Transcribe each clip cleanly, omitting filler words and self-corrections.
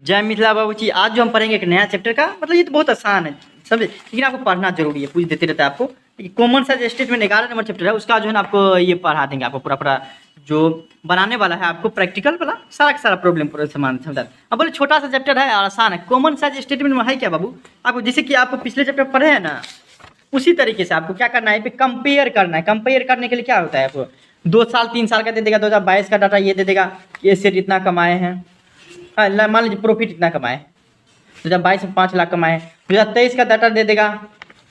जय मिथिला बाबू जी। आज जो हम पढ़ेंगे एक नया चैप्टर का, मतलब ये तो बहुत आसान है समझे, लेकिन आपको पढ़ना जरूरी है, पूछ देते रहता है आपको। Common size statement 11 number chapter है, उसका जो है ना आपको ये पढ़ा देंगे, आपको पूरा पूरा जो बनाने वाला है आपको प्रैक्टिकल वाला सारा का सारा प्रॉब्लम पूरा सामान समझा। अब बोले छोटा सा चैप्टर है और आसान है। कॉमन साइज स्टेटमेंट में है क्या बाबू, आपको जैसे कि आपको पिछले चैप्टर पढ़े हैं ना, उसी तरीके से आपको क्या करना है, कंपेयर करना है। कंपेयर करने के लिए क्या होता है, आपको 2 साल 3 साल का दे देगा, 2022 का डाटा ये दे देगा, ये सेट इतना कमाए हैं। हाँ, मान लीजिए प्रॉफिट इतना कमाए, 2022 में 5 लाख कमाए। 2023 का डाटा दे देगा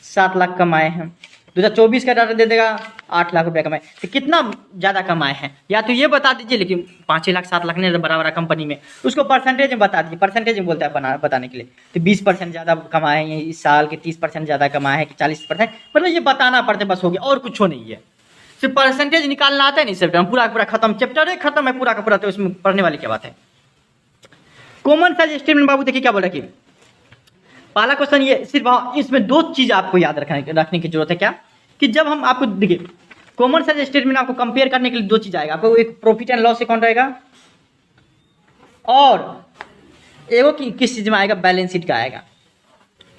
7 लाख कमाए हैं। 2024 का डाटा दे देगा 8 लाख रुपया कमाए। तो कितना ज़्यादा कमाए हैं या तो ये बता दीजिए, लेकिन 5 लाख 7 लाख नहीं, बड़ा बड़ा कंपनी में उसको परसेंटेज में बता दीजिए। परसेंटेज में बोलता है बताने के लिए, तो 20% ज़्यादा कमाए हैं इस साल के, 30% ज़्यादा कमाए हैं कि 40%, मतलब ये बताना पड़ता है, बस हो गया और कुछ नहीं है। सिर्फ परसेंटेज निकालना आता है नहीं, चैप्टर पूरा का पूरा खत्म, चैप्टर है खत्म है पूरा का पूरा, तो इसमें पढ़ने वाली क्या बात है। कॉमन साइज स्टेटमेंट बाबू देखिए क्या बोला कि पहला क्वेश्चन ये सिर्फ इसमें 2 चीज आपको याद रखने की जरूरत है। क्या कि जब हम आपको देखिए कॉमन साइज स्टेटमेंट आपको कंपेयर करने के लिए 2 चीज आएगा आपको, एक प्रॉफिट एंड लॉस अकाउंट रहेगा और एगो किस चीज में आएगा, बैलेंस शीट का आएगा।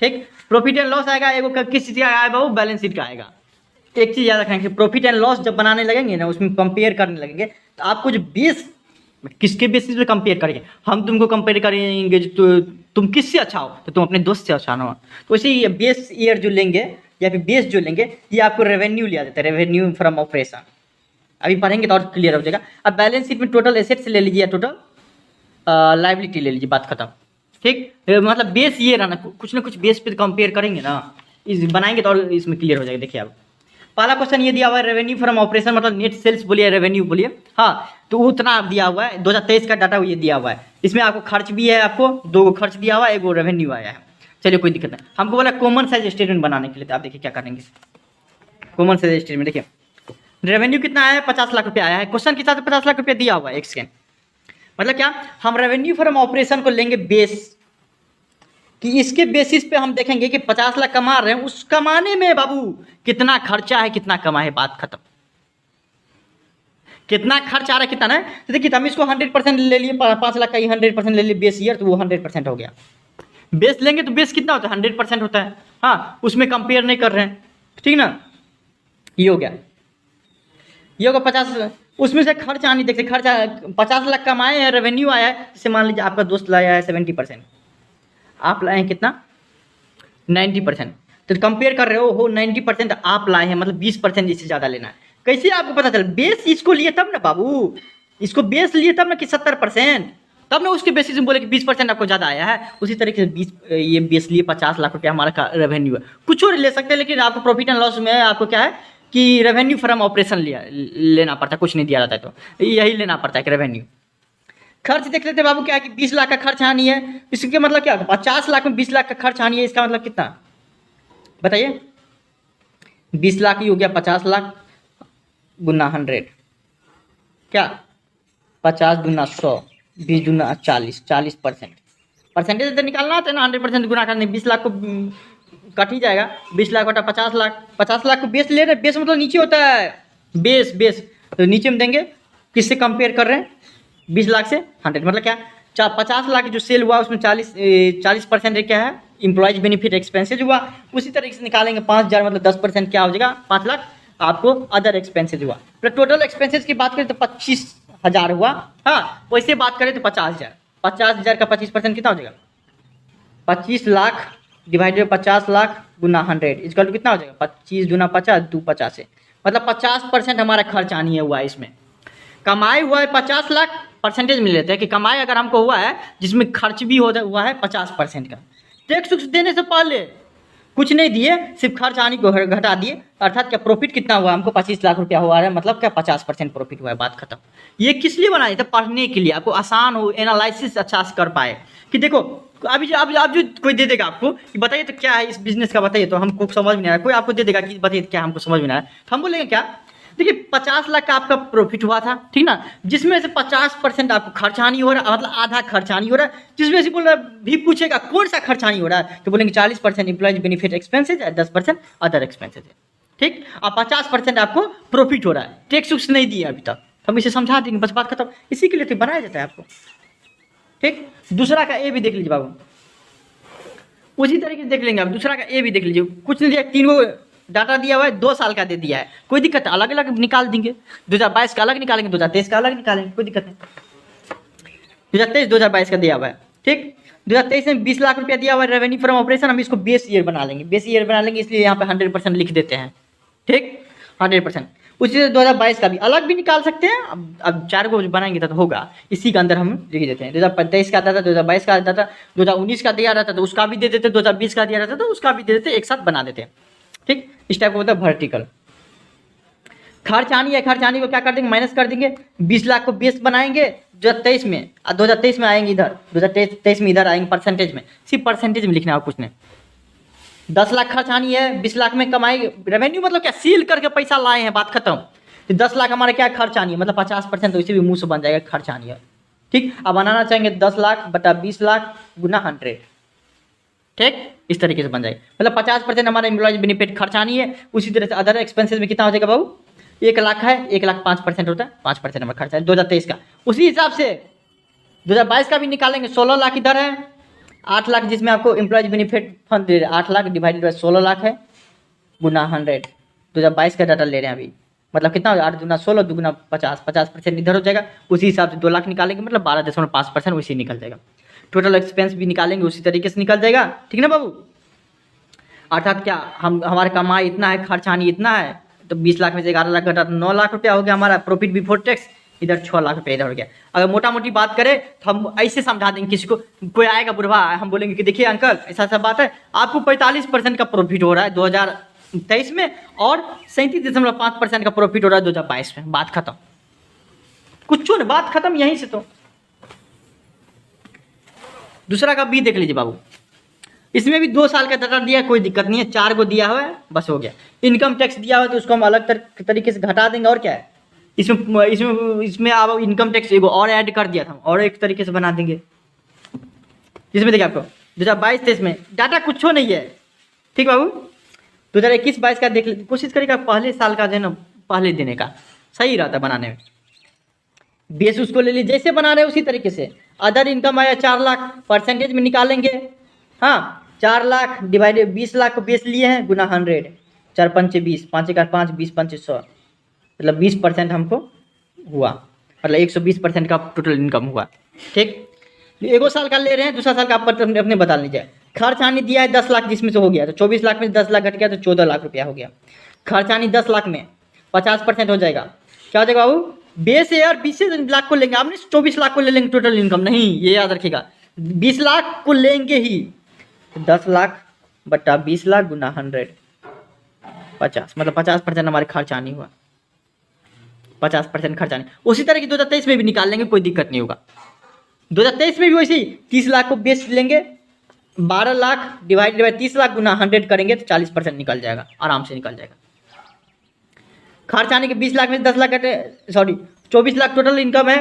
ठीक, प्रॉफिट एंड लॉस आएगा, एगो किस चीज का आएगा, वो बैलेंस शीट का आएगा। एक चीज याद रखना कि प्रॉफिट एंड लॉस जब बनाने लगेंगे ना, उसमें कंपेयर करने लगेंगे, तो आपको जो बेस किसके बेसिस पे कंपेयर करेंगे, हम तुमको कंपेयर करेंगे तो तुम किससे अच्छा हो, तो तुम अपने दोस्त से अच्छा हो। तो इसी बेस ईयर जो लेंगे या फिर बेस जो लेंगे, ये आपको रेवेन्यू लिया जाता है, रेवेन्यू फ्रॉम ऑपरेशन। अभी पढ़ेंगे तो और क्लियर हो जाएगा। अब बैलेंस शीट में टोटल एसेट्स ले लीजिए, टोटल लाइबिलिटी ले लीजिए, बात खत्म। ठीक, मतलब बेस ये रहना, कुछ ना कुछ बेस पे कंपेयर करेंगे ना, इस बनाएंगे तो और इसमें क्लियर हो जाएगा। देखिए आप पहला क्वेश्चन ये दिया हुआ है, रेवेन्यू फ्रॉम ऑपरेशन मतलब नेट सेल्स बोलिए, रेवेन्यू बोलिए। हाँ, तो उतना दिया हुआ है, 2023 का डाटा ये दिया हुआ है। इसमें आपको खर्च भी है, आपको 2 खर्च दिया हुआ है, 1 रेवेन्यू आया है। चलिए कोई दिक्कत नहीं, हमको बोला कॉमन साइज स्टेटमेंट बनाने के लिए, तो आप देखिए क्या करेंगे। कॉमन साइज स्टेटमेंट देखिए, रेवेन्यू कितना आया है, 50 लाख रुपया आया है। क्वेश्चन के साथ 50 लाख रुपया दिया हुआ है। एक सेकेंड, मतलब क्या, हम रेवेन्यू फ्रॉम ऑपरेशन को लेंगे बेस, कि इसके बेसिस पे हम देखेंगे कि 50 लाख कमा रहे हैं, उस कमाने में बाबू कितना खर्चा है कितना कमा है, बात खत्म। कितना खर्च आ रहा है कितना है, तो देखिए हम इसको 100% ले लिए, 5 लाख का ही 100% ले लिए बेस ईयर, तो वो 100% हो गया। बेस लेंगे तो बेस कितना होता है, 100% होता है। हाँ, उसमें कंपेयर नहीं कर रहे हैं, ठीक ना। ये हो गया, ये होगा 50। उसमें से खर्च आनी देखते, खर्चा 50 लाख कमाए हैं, रेवेन्यू आया है, जैसे मान लीजिए आपका दोस्त लाया है 70%, आप लाए हैं कितना 90%, तो कंपेयर कर रहे हो 90% आप लाए हैं, मतलब 20% इससे ज़्यादा लेना है। कैसे आपको पता चल, बेस इसको लिए तब ना बाबू, इसको बेस लिए तब ना कि 70%, तब ना उसके बेसिस में बोले कि 20% आपको ज़्यादा आया है। उसी तरीके से 20 ये बेस लिए 50 लाख रुपया हमारा रेवेन्यू है, कुछ और ले सकते हैं, लेकिन आपको प्रॉफिट एंड लॉस में आपको क्या है कि रेवेन्यू फ्रॉम ऑपरेशन लेना पड़ता है, कुछ नहीं दिया जाता है तो यही लेना पड़ता है कि रेवेन्यू। खर्च देख लेते बाबू, क्या है कि 20 लाख का खर्च आनी है, इसके मतलब क्या, 50 लाख में 20 लाख का खर्च आनी है, इसका मतलब कितना बताइए, 20 लाख ही हो गया, 50 लाख गुना 100, क्या 50 गुना 100, 20 गुना 40, 40%। परसेंटेज तो निकालना होता है ना, 100% गुना करने, 20 लाख को कट ही जाएगा, 20 लाख बटा 50 लाख, 50 लाख को बेस ले रहे हैं, बेस मतलब नीचे होता है, बेस बेस तो नीचे में देंगे, किससे कंपेयर कर रहे हैं, 20 लाख से 100, मतलब क्या 50 लाख जो सेल हुआ उसमें 40% क्या है, इम्प्लॉयज बेनिफिट एक्सपेंसेज हुआ। उसी तरीके से निकालेंगे 5000, मतलब 10% क्या हो जाएगा, 5 लाख आपको अदर एक्सपेंसेज हुआ। तो टोटल एक्सपेंसेज की बात करें तो 25,000 हुआ। हाँ, वैसे बात करें तो 50,000, 50,000 का 25% कितना हो जाएगा, 25 लाख डिवाइडेड 50 लाख गुना 100 इसका तो कितना हो जाएगा, 25 गुना 50 2 50 है, मतलब 50% हमारा खर्च आनी है हुआ है। इसमें कमाई हुआ है 50 लाख, परसेंटेज में लेते हैं कि कमाई अगर हमको हुआ है जिसमें खर्च भी हुआ है 50% का, टैक्स उक्स देने से पहले कुछ नहीं दिए, सिर्फ खर्च आने को घटा दिए, अर्थात क्या प्रॉफिट कितना हुआ हमको 25 लाख रुपया हुआ है, मतलब क्या 50% प्रॉफिट हुआ है, बात खत्म। ये किस लिए बनाया था, पढ़ने के लिए, आपको आसान हो, एनालिसिस अच्छा से कर पाए कि देखो अभी आप जो कोई दे देगा आपको कि बताइए तो क्या है इस बिजनेस का, बताइए तो हमको समझ में नहीं आ रहा, कोई आपको दे देगा कि बताइए क्या हमको समझ में नहीं आ रहा, तो हम बोलेंगे क्या, देखिए 50 लाख का आपका प्रॉफिट हुआ था, ठीक ना, जिसमें से 50% आपको खर्चानी हो रहा है, मतलब आधा खर्चानी हो रहा है, जिसमें से बोल रहा भी पूछेगा कौन सा खर्चानी हो रहा है, तो बोलेंगे 40% एम्प्लॉयज बेनिफिट एक्सपेंसेज है, 10% अदर एक्सपेंसेज है, ठीक, और 50% आपको प्रॉफिट हो रहा है, टैक्स उक्स नहीं दिए अभी तक, हम इसे समझा देंगे, बस बात खत्म। इसी के लिए तो बनाया जाता है आपको। ठीक, दूसरा का ए भी देख लीजिए बाबू, उसी तरीके से देख लेंगे आप। दूसरा का ए भी देख लीजिए, कुछ नहीं दिया, तीनों डाटा दिया हुआ है, 2 साल का दे दिया है, कोई दिक्कत है, अलग अलग निकाल देंगे। 2022 का अलग निकालेंगे, 2023 का अलग निकालेंगे, कोई दिक्कत नहीं। 2023 2022 का दिया हुआ है, ठीक। 2023 में 20 लाख रुपया दिया हुआ है रेवेन्यू फ्रॉम ऑपरेशन, हम इसको बेस ईयर बना लेंगे, बेस ईयर बना लेंगे, इसलिए यहाँ पे 100% लिख देते हैं, ठीक, 100%। उसी से 2022 का भी अलग भी निकाल सकते हैं, अब 4 को बनाएंगे तो होगा, इसी के अंदर हम लिख देते हैं। 2023 का आता था, 2022 का आता था, 2019 का दिया रहता तो उसका भी दे देते, 2020 का दिया रहता तो उसका भी दे देते, एक साथ बना देते हैं, ठीक। इस टाइप का होता है वर्टिकल। खर्चानी है, खर्चानी को क्या कर देंगे, माइनस कर देंगे, 20 लाख को बेस बनाएंगे 2023 में, 2023 में आएंगे इधर, 2023 में इधर आएंगे परसेंटेज में, सिर्फ परसेंटेज में लिखना है, कुछ नहीं। 10 लाख खर्चानी है, 20 लाख में कमाई, रेवेन्यू मतलब क्या, सील करके पैसा लाए हैं, बात खत्म। तो 10 लाख हमारा क्या खर्चानी है, मतलब 50%, तो इसे भी मुंह से बन जाएगा खर्चानी है, ठीक। अब बनाना चाहेंगे 10 लाख बटा 20 लाख गुना 100, ठीक, इस तरीके से बन जाएगा, मतलब 50% हमारा एम्प्लॉयज बेनिफिट खर्चानी है। उसी तरह से अदर एक्सपेंसेस में कितना हो जाएगा बाबू, 1 लाख है, 1 लाख 5% होता है, 5% हमारा खर्चा है 2023 का। उसी हिसाब से 2022 का भी निकालेंगे, 16 लाख इधर है, 8 लाख जिसमें आपको एम्प्लॉयज बेनिफिट फंड दे रहे हैं, 8 लाख डिवाइडेड बाय 16 लाख है गुना 100। 2022 का डाटा ले रहे हैं अभी, मतलब कितना हो जाएगा, 8 दूना 16, दुगुना 50, 50% इधर हो जाएगा। उसी हिसाब से 2 लाख निकालेंगे, मतलब 12.5% उसी निकल जाएगा। टोटल एक्सपेंस भी निकालेंगे, उसी तरीके से निकल जाएगा, ठीक ना बाबू। अर्थात क्या, हम हमारा कमाई इतना है, खर्चानी इतना है, तो 20 लाख में से 11 लाख घटा तो 9 लाख रुपया हो गया हमारा प्रॉफिट बिफोर टैक्स, इधर 6 लाख रुपया इधर हो गया। अगर मोटा मोटी बात करें तो हम ऐसे समझा देंगे किसी को, कोई आएगा बुढ़वा, हम बोलेंगे कि देखिए अंकल ऐसा सब बात है, आपको 45% का प्रॉफिट हो रहा है 2023 में, और 37.5% का प्रॉफिट हो रहा है 2022 में, बात खत्म, कुछ नहीं, बात खत्म यहीं से। तो दूसरा का बी देख लीजिए बाबू, इसमें भी 2 साल का डाटा दिया, कोई दिक्कत नहीं है, 4 को दिया हुआ है, बस हो गया। इनकम टैक्स दिया हुआ है तो उसको हम अलग तरीके से घटा देंगे, और क्या है, इसमें आप इनकम टैक्स एगो और ऐड कर दिया था, और एक तरीके से बना देंगे। जिसमें देखिए आपको 2022-23 में डाटा कुछ नहीं है, ठीक बाबू। 2021-22 का देख कोशिश करेगा, पहले साल का जो है ना, पहले देने का सही रहता बनाने में। बेस उसको ले लीजिए, जैसे बना रहे उसी तरीके से। अदर इनकम आया 4 लाख, परसेंटेज में निकालेंगे, हाँ, 4 लाख डिवाइडेड 20 लाख को बेस लिए हैं गुना 100, 4 पंचे 20, 5 1 5, 20 पंचे 100, मतलब 20% हमको हुआ, मतलब 120% का टोटल इनकम हुआ, ठीक। एगो साल का ले रहे हैं, दूसरा साल का आप अपने बता लीजिए। खर्चानी दिया है 10 लाख, जिसमें से हो गया, तो 24 लाख में 10 लाख घट गया तो 14 लाख रुपया हो गया। खर्चानी 10 लाख में 50% हो जाएगा, क्या हो जाएगा बाबू, बेस यार 20 लाख को लेंगे, आपने 24 लाख को ले लेंगे टोटल इनकम, नहीं, ये याद रखिएगा, 20 लाख को लेंगे ही, 10 लाख बटा 20 लाख गुना 100, 50, मतलब 50% हमारे खर्चा नहीं हुआ, 50% खर्चा नहीं। उसी तरह की 2023 में भी निकाल लेंगे, कोई दिक्कत नहीं होगा। 2023 में भी वैसे ही 30 लाख को बेस लेंगे, 12 लाख डिवाइडेड बाय 30 लाख गुना 100 करेंगे तो 40% निकल जाएगा, आराम से निकल जाएगा। खर्चाने के 20 लाख में 10 लाख घटे, सॉरी 24 लाख टोटल इनकम है,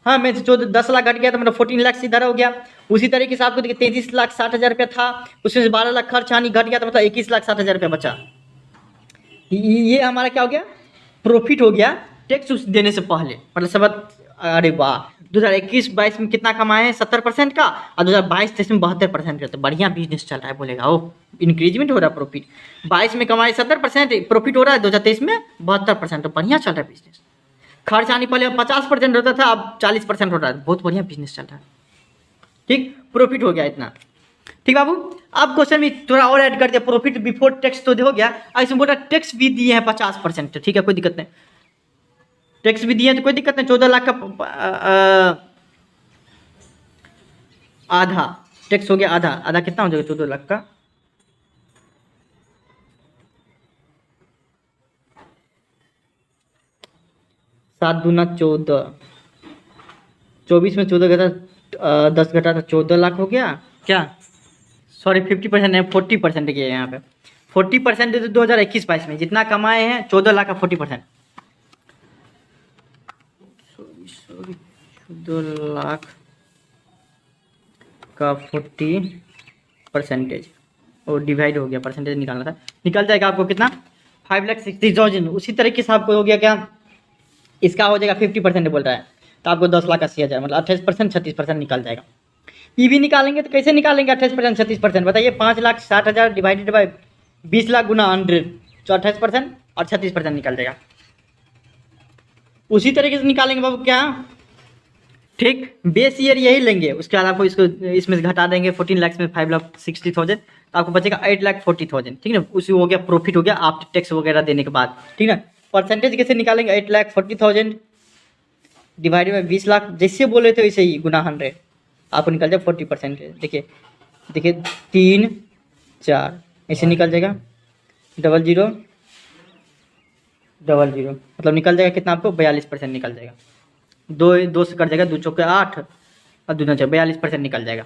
हाँ, मैं 10 लाख घट गया तो मतलब 14 लाख इधर हो गया। उसी तरीके से आपको देखिए 33,60,000 रुपया था, उसमें से 12 लाख खर्चानी घट गया तो मतलब 21,60,000 रुपया बचा। ये हमारा क्या हो गया, प्रॉफिट हो गया टैक्स देने से पहले, मतलब सब, अरे वाह, 2021-22 में कितना कमाए हैं, 70% का, और 2022-23 में 72% का, तो बढ़िया बिजनेस चल रहा है, बोलेगा ओ इंक्रीजमेंट हो रहा है प्रॉफिट। 22 में कमाए 70% प्रॉफिट हो रहा है, 2023 में 72%, तो बढ़िया चल रहा है बिजनेस। खर्च आने पहले 50% होता था, अब 40% हो रहा है, बहुत बढ़िया बिजनेस चल रहा है, ठीक, प्रॉफिट हो गया इतना, ठीक बाबू। अब क्वेश्चन में थोड़ा और ऐड कर दिया, प्रॉफिट बिफोर टैक्स तो हो गया, इसमें बोला टैक्स भी दिए हैं 50%, ठीक है, कोई दिक्कत नहीं, टैक्स भी दिए हैं तो कोई दिक्कत नहीं। 14 लाख का आधा टैक्स हो गया, आधा आधा कितना हो जाएगा 14 लाख का, 7 दूना 14, 24 में 14 घटा 10 घटा तो 14 लाख हो गया, क्या, सॉरी 50% नहीं 40% किया यहाँ पे, 40% तो 2021-22 में जितना कमाए हैं 14 लाख का 40%, 14 लाख का 40% और डिवाइड हो गया, परसेंटेज निकालना था, निकल जाएगा आपको कितना, 5,60,000। उसी तरीके से आपको हो गया क्या, इसका हो जाएगा 50% बोल रहा है, तो आपको 10,80,000 मतलब 28% 36% निकल जाएगा। ईवी निकालेंगे तो कैसे निकालेंगे 28% 36%? बताइए, 5,60,000 डिवाइडेड बाई 20 लाख गुना 100 तो 28% और 36% निकल जाएगा। उसी तरीके से निकालेंगे बाबू क्या, ठीक, बेस ईयर यही लेंगे, उसके बाद आपको इसको इसमें से घटा देंगे 14 लाख में 5,60,000 तो आपको बचेगा 8,40,000, ठीक है। उसी हो गया प्रॉफिट हो गया आफ्टर टैक्स वगैरह देने के बाद, ठीक है। परसेंटेज कैसे निकालेंगे, 8,40,000 डिवाइडेड बाई 20 लाख, जैसे बोले थे वैसे ही गुना 100 आपको निकल जाए 40%। देखिए देखिए 3 4 ऐसे निकल जाएगा, 00 00 मतलब निकल जाएगा कितना आपको 42% निकल जाएगा। दो से कट जाएगा, 2 चौके 8 और 2 9 42% निकल जाएगा।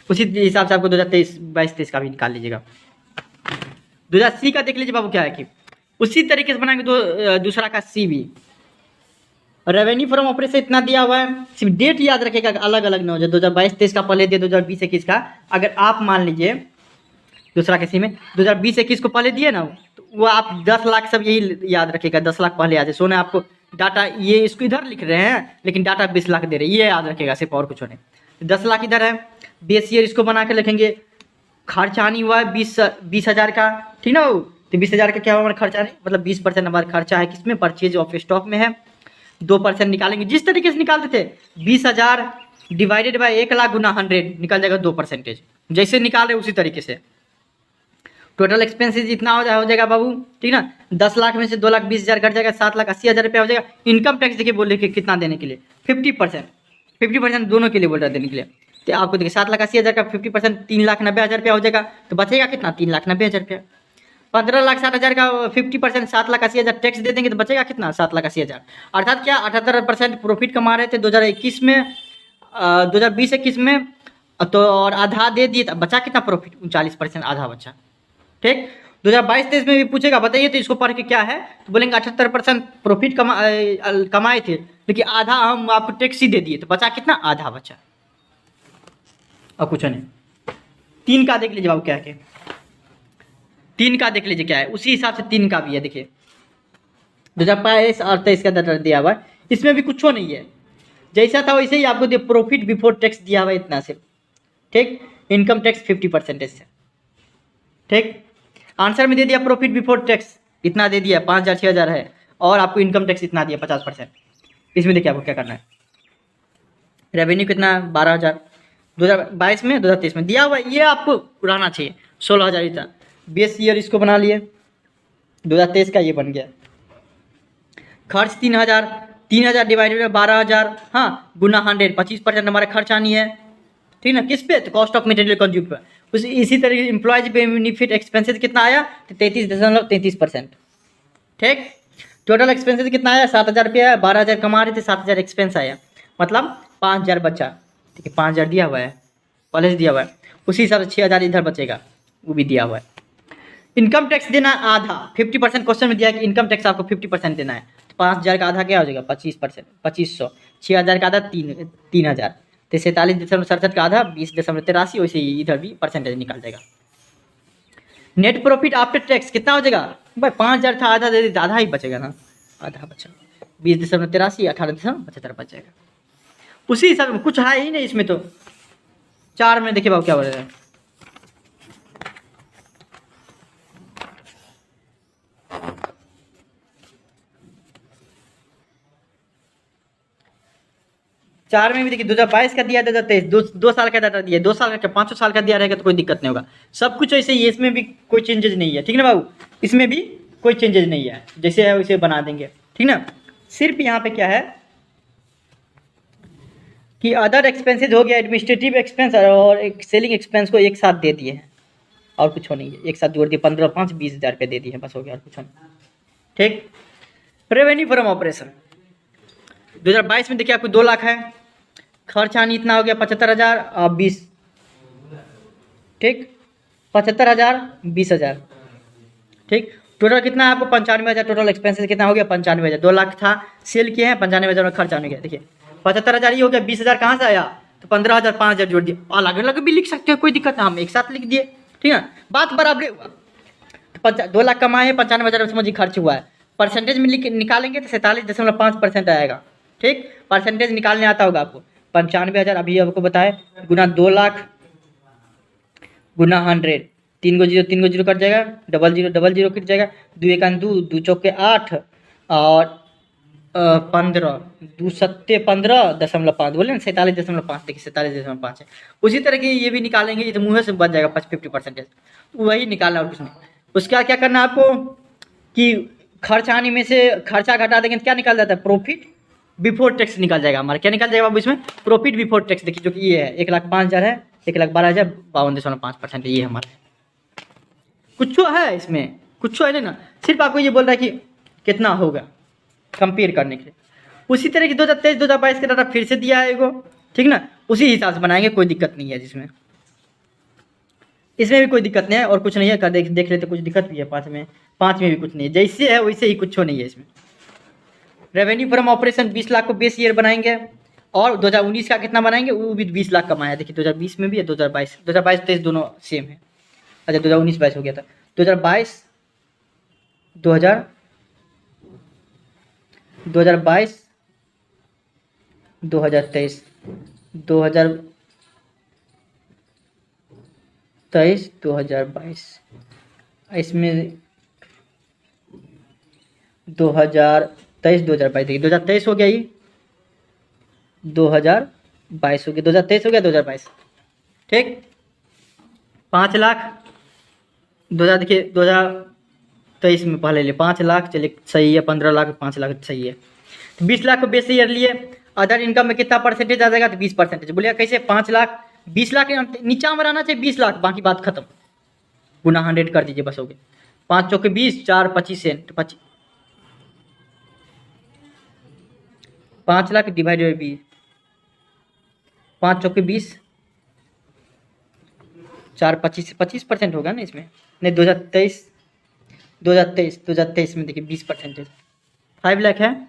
उसी हिसाब से आपको 2023 22 का भी निकाल लीजिएगा। 2080 का देख लीजिए बाबू क्या है कि उसी तरीके से बनाएंगे दूसरा का सी भी। रेवेन्यू फ्रॉम ऑपरेशन इतना दिया हुआ है, सिर्फ डेट याद रखेगा, अलग अलग ना हो जाए। 2022-23 का पहले दिए, 2020-21 का। अगर आप मान लीजिए दूसरा के सी में 2020-21 को पहले दिए ना, तो वो आप 10 लाख सब यही याद रखेगा, 10 लाख पहले आ जाए। सोने आपको डाटा ये इसको इधर लिख रहे हैं लेकिन डाटा 20 लाख दे रहे हैं, ये याद रखेगा सिर्फ, और कुछ नहीं। 10 लाख इधर है, बेस ईयर इसको बना के लिखेंगे। खर्चा नहीं हुआ है 20,000 का, ठीक ना। तो 20,000 का क्या हुआ हमारा खर्चा नहीं, मतलब 20% हमारा खर्चा है किसमें, परचेज ऑफ स्टॉक में है। 2% निकालेंगे जिस तरीके से निकालते थे, 20,000 डिवाइडेड बाई 1 लाख गुना 100 निकल जाएगा 2%। जैसे निकाल रहे उसी तरीके से। टोटल एक्सपेंसेस इतना हो जाएगा बाबू, ठीक ना। 10 लाख में से 2,20,000 घट जाएगा, 7,80,000 रुपया हो जाएगा। इनकम टैक्स देखिए बोले कि कितना देने के लिए, 50% दोनों के लिए बोल रहा है देने के लिए। तो आपको देखिए 7,80,000 का 50% 3,90,000 रुपया हो जाएगा, तो बचेगा कितना 3,90,000 रुपया। 15,60,000 का 50% 7,80,000 टैक्स दे देंगे तो बचेगा कितना 7,80,000। अर्थात क्या 78% प्रॉफिट कमा रहे थे 2021 में, 2020-21 में, तो और आधा दे दिए तो बचा कितना प्रॉफिट 39%, आधा बचा, ठीक। 2022-23 में भी पूछेगा, बताइए तो इसको पढ़ के क्या है, तो बोलेंगे 78% प्रॉफिट कमाए थे लेकिन आधा हम आपको टैक्स ही दे दिए, तो बचा कितना, आधा बचा, और कुछ नहीं। 3 का देख लीजिए बाबू क्या है, 3 का देख लीजिए क्या है, उसी हिसाब से 3 का भी है। देखिए 2022 और 23 का डाटा दिया हुआ है, इसमें भी कुछ नहीं है, जैसा था वैसे ही आपको दिया। प्रॉफिट बिफोर टैक्स दिया हुआ है इतना से, ठीक। इनकम टैक्स 50% से, ठीक। आंसर में दे दिया प्रॉफिट बिफोर टैक्स इतना दे दिया, 5,000 6,000 है, और आपको इनकम टैक्स इतना दिया 50%। इसमें देखिए आपको क्या करना है। रेवेन्यू कितना 12,000 2022 में, 2023 में दिया हुआ है, ये आपको रहना चाहिए 16,000 इतना। बेस ईयर इसको बना लिए, 2023 का ये बन गया। खर्च 3,000 डिवाइडेड बाई 12,000, हाँ गुना 100, 25% हमारा खर्चा नहीं है, ठीक ना। किस पे, तो कॉस्ट ऑफ मटेरियल कंज्यूम पे। इसी तरीके से एम्प्लॉयज बेनिफिट एक्सपेंसेस कितना आया, तो 33.33%, ठीक। टोटल एक्सपेंसेस कितना आया 7,000 रुपया आया, 12,000 कमा रहे थे, 7,000 एक्सपेंस आया, मतलब 5,000 बचा, ठीक है। 5,000 दिया हुआ है पहले से दिया हुआ है, उसी हिसाब से 6,000 इधर बचेगा, वो भी दिया हुआ है। इनकम टैक्स देना आधा, 50% क्वेश्चन में दिया है कि इनकम टैक्स आपको 50% देना है, तो 5,000 का आधा क्या हो जाएगा 25%, 2,500। 6,000 का आधा 3,000, तो 47.67 का आधा 20.83, वैसे ही इधर भी परसेंटेज निकल जाएगा। नेट प्रॉफिट आफ्टर टैक्स कितना हो जाएगा भाई, 5,000 था, आधा दे दी, आधा ही बचेगा ना, आधा बचा 20.83, 18.75 बच जाएगा। उसी हिसाब में कुछ है ही नहीं इसमें। तो 4 में देखिए बाबू क्या हो रहा है, चार में भी देखिए 2022 का दिया, 2023 2 साल का डाटा दिया, 2 साल का 5 साल का दिया रहेगा तो कोई दिक्कत नहीं होगा। सब कुछ ऐसे ही, इसमें भी कोई चेंजेज नहीं है, ठीक ना बाबू। इसमें भी कोई चेंजेज नहीं है, जैसे है वैसे बना देंगे, ठीक ना। सिर्फ यहाँ पे क्या है कि अदर एक्सपेंसेज हो गया, एडमिनिस्ट्रेटिव एक्सपेंस और एक सेलिंग एक्सपेंस को एक साथ दे दिए हैं, और कुछ नहीं है, एक साथ जोड़ दिए 15, 5, 20,000 रुपये दे दिए हैं, बस हो गया, और कुछ नहीं, ठीक। रेवेन्यू फ्रॉम ऑपरेशन 2022 में देखिए आपको 2 लाख है, खर्चा नहीं इतना हो गया 75,000 और 20, ठीक। 75,000 20,000, ठीक। टोटल कितना है आपको 95,000, टोटल एक्सपेंसेस कितना हो गया 95,000। 2 लाख था, सेल किए हैं, 95,000 में खर्चा नहीं गया। देखिए 75,000 ये हो गया, 20,000 कहाँ से आया, तो 15,000 5,000 जोड़ दिए, अलग अलग भी लिख सकते हो, कोई दिक्कत नहीं, हम एक साथ लिख दिए, ठीक है, बात बराबर हुआ। 2 लाख कमाए हैं, 95,000 समझिए खर्च हुआ है, परसेंटेज में निकालेंगे तो 47.5% आएगा, ठीक, परसेंटेज निकालने आता होगा आपको। 95,000 अभी आपको बताए, गुना 2 लाख गुना 100, 3 को जीरो कट जाएगा, डबल जीरो कट जाएगा, 2 एकान 2, 2 चौके 8 और 15, 2 सत्ते 15.5 बोले ना, 47.5, देखिए 47.5 है। उसी तरह की ये भी निकालेंगे, ये तो मुँह से बच जाएगा 50% वही निकालना और कुछ नहीं। उसका क्या करना है आपको कि खर्च आने में से खर्चा घटा देंगे तो क्या निकल जाता है, प्रॉफिट बिफोर टैक्स निकल जाएगा हमारा। क्या निकल जाएगा अब इसमें, प्रॉफिट बिफोर टैक्स। देखिए जो कि ये है 1,05,000 है, 1,12,000, 52.5% ये हमारा कुछ है इसमें, कुछ है ना, सिर्फ आपको ये बोल रहा है कि कितना होगा कंपेयर करने के लिए। उसी तरह की 2023-2022 का डाटा फिर से दिया है एगो, ठीक ना, उसी हिसाब से बनाएंगे, कोई दिक्कत नहीं है जिसमें, इसमें भी कोई दिक्कत नहीं है और कुछ नहीं है। देख लेते कुछ दिक्कत भी है पाँच में भी कुछ नहीं है, जैसे है वैसे ही, कुछ नहीं है इसमें। रेवेन्यू फ्रॉम ऑपरेशन 20 लाख को बेस ईयर बनाएंगे और 2019 का कितना बनाएंगे, वो भी 20 लाख कमाया। देखिए 2020 में भी है, 2022-23 दोनों सेम है। अच्छा 2019-22 हो गया था, 2022 2022 2023 2022 इसमें 2023-2022 देखिए 2023 हो गया, ये 2022 हो गया, 2023 हो गया, 2022 ठीक। 5 लाख 2000 देखिए 2023 में पहले लिए 5 लाख, चलिए सही है, 15 लाख 5 लाख सही है। तो 20 लाख को बेस ईयर लिए, अदर इनकम में कितना परसेंटेज आ जाएगा, तो 20%। बोलिए कैसे, 5 लाख 20 लाख नीचा में रहना चाहिए 20 लाख, बाकी बात खत्म, गुना 100 कर दीजिए बस हो गया। 5 चौके 20, 4 25 सेंट, 5 लाख डिवाइडेड बाई 20, 5 चौके 20, 4 25% होगा ना इसमें, नहीं 2023 में देखिए 20%, 5 लाख है।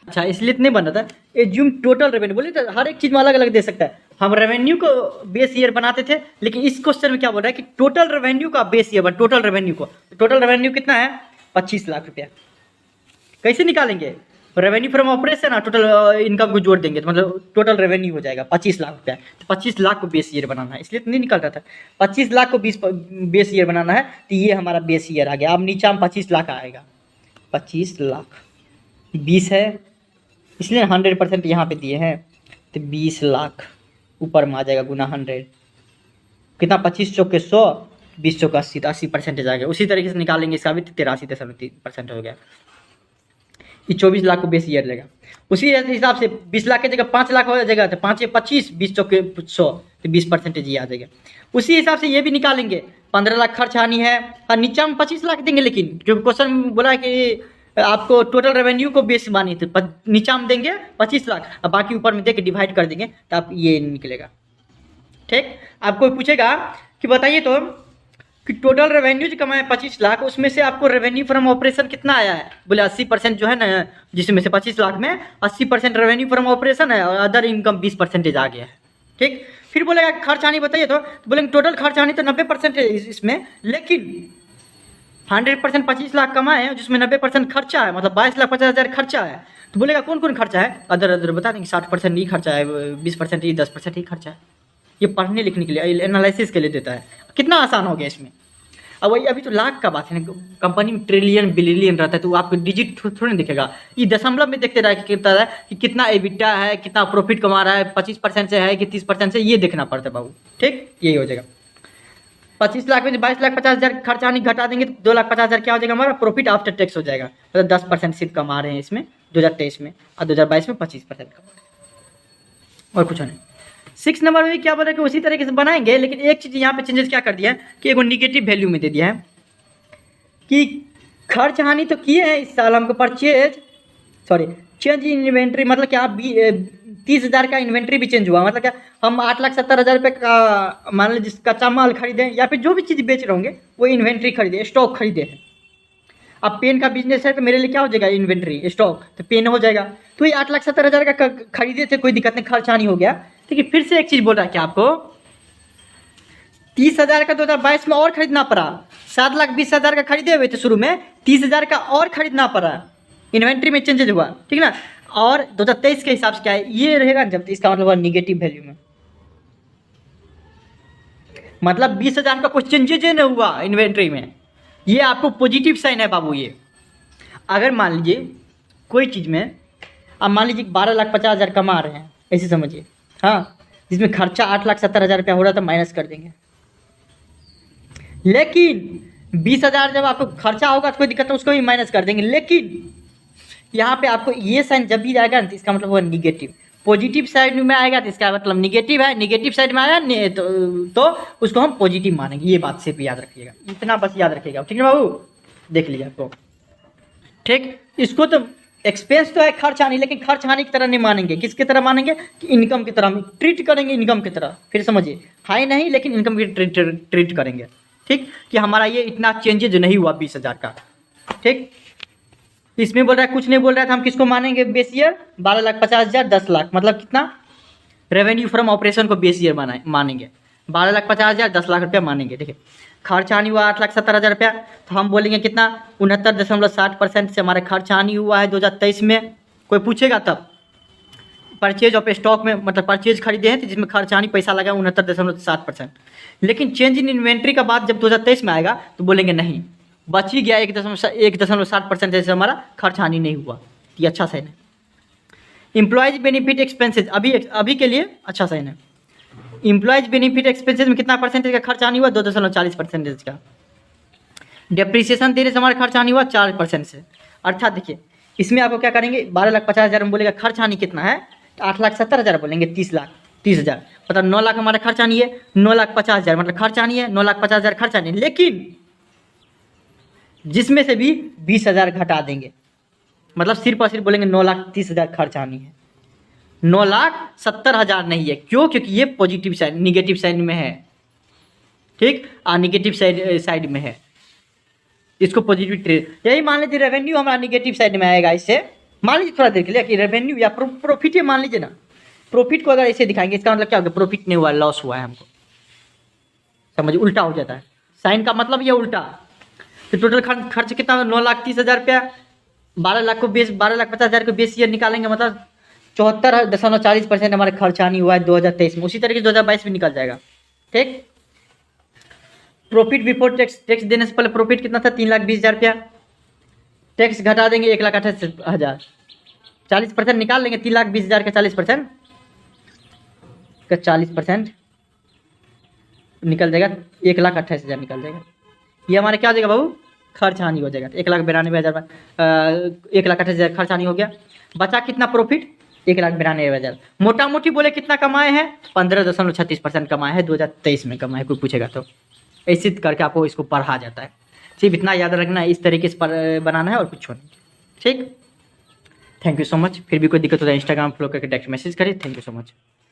अच्छा इसलिए तो नहीं बन रहा था, एज्यूम टोटल रेवेन्यू, बोलिए तो हर एक चीज़ में अलग अलग दे सकता है। हम रेवेन्यू को बेस ईयर बनाते थे, लेकिन इस क्वेश्चन में क्या बोल रहा है कि टोटल रेवेन्यू का बेस ईयर, टोटल रेवेन्यू को, टोटल रेवेन्यू कितना है, 25 लाख रुपया। कैसे निकालेंगे, रेवेन्यू फ्रॉम ऑपरेशन और टोटल इनकम को जोड़ देंगे तो मतलब टोटल रेवेन्यू हो जाएगा 25 लाख रुपया। तो 25 लाख को बेस ईयर बनाना है, इसलिए तो नहीं निकल रहा था। 25 लाख को बेस ईयर बनाना है, तो ये हमारा बेस ईयर आ गया। अब नीचे हम 25 लाख आएगा, 25 लाख 20 है, इसलिए 100% यहाँ पे दिए हैं, तो 20 लाख ऊपर में आ जाएगा गुना 100, कितना 25 चौके 100, 20 चौके 80, तो 80% आ गया। उसी तरीके से निकालेंगे इसका भी, 83.3% हो गया। ये 24 लाख को बेस ईयर लेगा। उसी हिसाब से 20 लाख की जगह 5 लाख हो जाएगा, तो 5 या 25, 20 चौके 100, तो 20% ये आ जाएगा। उसी हिसाब से ये भी निकालेंगे, 15 लाख खर्च आनी है और नीचा में 25 लाख देंगे, लेकिन क्योंकि क्वेश्चन में बोला है कि आपको टोटल रेवेन्यू को बेस मानी, तो नीचा में देंगे 25 लाख और बाकी ऊपर में दे के डिवाइड कर देंगे, तो आप ये निकलेगा। ठीक, आपको पूछेगा कि बताइए तो कि टोटल रेवेन्यू जो कमाए 25 लाख, उसमें से आपको रेवेन्यू फ्रॉम ऑपरेशन कितना आया है, बोले 80% जो है ना, जिसमें से 25 लाख में 80% रेवेन्यू फ्रॉम ऑपरेशन है और अदर इनकम 20% आ गया है। ठीक, फिर बोलेगा खर्च आनी बताइए तो बोलेंगे टोटल खर्च आनी तो 90% है इसमें, लेकिन 100% 25 लाख कमाए हैं जिसमें 90% खर्चा है, मतलब 22,50,000 खर्चा है। तो बोलेगा कौन कौन खर्चा है, अदर बता देंगे 60% ही खर्चा है, 20% ही, 10% ही खर्चा है। ये पढ़ने लिखने के लिए, एनालिसिस के लिए देता है। कितना आसान हो गया इसमें। अब वही अभी तो लाख का बात है ना, कंपनी में ट्रिलियन बिलियन रहता है, तो आपको डिजिट थोड़ी दिखेगा, ये दशमलव में देखते रहे कि कितना एबिटा है, कितना प्रॉफिट कमा रहा है, 25% से है कि 30% से, ये देखना पड़ता है बाबू। ठीक, यही हो जाएगा। 25 लाख में 22,50,000 खर्च आनी घटा देंगे तो 2,50,000 क्या हो जाएगा हमारा, प्रॉफिट आफ्टर टैक्स हो जाएगा। मतलब 10% सिर्फ कमा रहे हैं इसमें 2023 में, और 2022 में 25% कमा रहे हैं, और कुछ नहीं। 6 नंबर में भी क्या बोला कि उसी तरीके से बनाएंगे, लेकिन एक चीज़ यहाँ पे चेंजेस क्या कर दिया है कि एगो निगेटिव वैल्यू में दे दिया है कि खर्च हानि तो किए हैं इस साल हमको, चेंज इन इन्वेंट्री, मतलब क्या 30,000 का इन्वेंट्री भी चेंज हुआ, मतलब क्या हम 8,70,000 रुपये का मान लीजिए कच्चा माल खरीदें या फिर जो भी चीज़ बेच रहे होंगे वो इन्वेंट्री खरीदे, स्टॉक खरीदे हैं। अब पेन का बिजनेस है तो मेरे लिए क्या हो जाएगा, इन्वेंट्री स्टॉक, तो पेन हो जाएगा। तो ये 8,70,000 का खरीदे थे, कोई दिक्कत नहीं, खर्च हानि हो गया। लेकिन फिर से एक चीज़ बोल रहा है कि आपको 30,000 का 2022 में और खरीदना पड़ा, 7,20,000 का खरीदे हुए थे शुरू में, 30,000 का और खरीदना पड़ा, इन्वेंट्री में चेंजेज हुआ, ठीक ना। और 2023 के हिसाब से क्या है ये रहेगा जब, तो इसका मतलब निगेटिव वैल्यू में, मतलब 20,000 का कोई चेंजेज नहीं हुआ इन्वेंट्री में, ये आपको पॉजिटिव साइन है बाबू। ये अगर मान लीजिए कोई चीज़ में आप मान लीजिए 12,50,000 कमा रहे हैं, ऐसे समझिए, हाँ, जिसमें खर्चा 8,70,000 रुपया हो रहा था, माइनस कर देंगे। लेकिन 20,000 जब आपको खर्चा होगा तो कोई दिक्कत नहीं, उसको भी माइनस कर देंगे। लेकिन यहाँ पे आपको ये साइन जब भी आएगा ना, तो इसका मतलब वो निगेटिव। पॉजिटिव साइड में आएगा तो इसका मतलब निगेटिव है, निगेटिव साइड में आया तो उसको हम पॉजिटिव मानेंगे। ये बात सिर्फ याद रखिएगा, इतना बस याद रखिएगा, ठीक है बाबू, देख लीजिए आपको, ठीक। इसको तो एक्सपेंस तो है खर्च आनी, लेकिन खर्च आने की तरह नहीं मानेंगे, किसकी तरह मानेंगे कि इनकम की तरह ट्रीट करेंगे, इनकम की तरह। फिर समझिए, हाई नहीं लेकिन इनकम की ट्रीट करेंगे, ठीक, कि हमारा ये इतना चेंजेज नहीं हुआ 20,000 का, ठीक। इसमें बोल रहा है कुछ नहीं बोल रहा था, हम किसको मानेंगे बेस ईयर, 12,50,000 10 लाख, मतलब कितना रेवेन्यू फ्रॉम ऑपरेशन को बेस ईयर मानेंगे, 12,50,000 10 लाख रुपया मानेंगे। देखिए खर्च आनी हुआ 8,70,000 रुपया, तो हम बोलेंगे कितना 69.60% से हमारा खर्च आनी हुआ है 2023 में। कोई पूछेगा तब परचेज ऑफ स्टॉक में, मतलब परचेज खरीदे हैं तो जिसमें खर्च आनी पैसा लगा 69.60%। लेकिन चेंज इन इन्वेंट्री का बात जब 2023 में आएगा तो बोलेंगे नहीं, बच ही गया 1.60% जैसे हमारा खर्च हानि नहीं हुआ, ये अच्छा साइन है। एम्प्लॉयज बेनिफिट एक्सपेंसेस अभी के लिए अच्छा साइन है। एम्प्लॉयज बेनिफिट एक्सपेंसेस में कितना परसेंटेज का खर्च आनी हुआ 2.40% का। डेप्रीसिएशन देने से हमारा खर्च आनी हुआ 4% से। अर्थात देखिए इसमें आपको क्या करेंगे, 12,50,000 में बोलेगा खर्च आनी कितना है, 8,70,000 बोलेंगे 30,30,000, मतलब 9 लाख हमारा खर्च आनी है, 9,50,000 मतलब खर्च आनी है, 9,50,000 खर्च आनी है। लेकिन जिसमें से भी 20,000 घटा देंगे, मतलब सिर्फ और सिर्फ बोलेंगे 9,30,000 खर्च आनी है, 9,70,000 नहीं है। क्यों? क्योंकि ये पॉजिटिव साइड, निगेटिव साइड में है, ठीक, निगेटिव साइड में है, इसको पॉजिटिव ट्रेड। यही मान लीजिए रेवेन्यू हमारा निगेटिव साइड में आएगा, इससे मान लीजिए थोड़ा देर के लिए कि रेवेन्यू या प्रॉफिट ही मान लीजिए ना, प्रॉफिट को अगर ऐसे दिखाएंगे इसका मतलब क्या होगा, प्रॉफिट नहीं हुआ, लॉस हुआ है हमको, समझिए उल्टा हो जाता है, साइन का मतलब ये उल्टा। तो टोटल खर्च कितना, 9,30,000 रुपया, 12,50,000 को बेस ईयर निकालेंगे, मतलब 74.40% हमारे खर्च आनी हुआ है 2023 में। उसी तरीके से 2022 में निकल जाएगा, ठीक। प्रॉफिट बिफोर टैक्स देने से पहले प्रॉफिट कितना था, 3,20,000 रुपया, टैक्स घटा देंगे 1,28,000, 40% निकाल लेंगे, 3,20,000 का 40% का 40% निकल जाएगा, 1,28,000 निकल जाएगा। ये हमारे क्या हो जाएगा बाबू, खर्च हानि हो जाएगा। 1,92,000, 1,28,000 खर्च हानि हो गया, बचा कितना प्रॉफिट, 1,92,000। मोटा मोटी बोले कितना कमाए हैं, 15.36% कमाए हैं 2023 में कमाए, कोई पूछेगा तो ऐसे करके आपको इसको पढ़ा जाता है। सिर्फ इतना याद रखना है, इस तरीके से बनाना है और कुछ नहीं, ठीक। Thank you so much. फिर भी कोई दिक्कत होता है इंस्टाग्राम फॉलो करके डायरेक्ट मैसेज करिए। Thank you so much.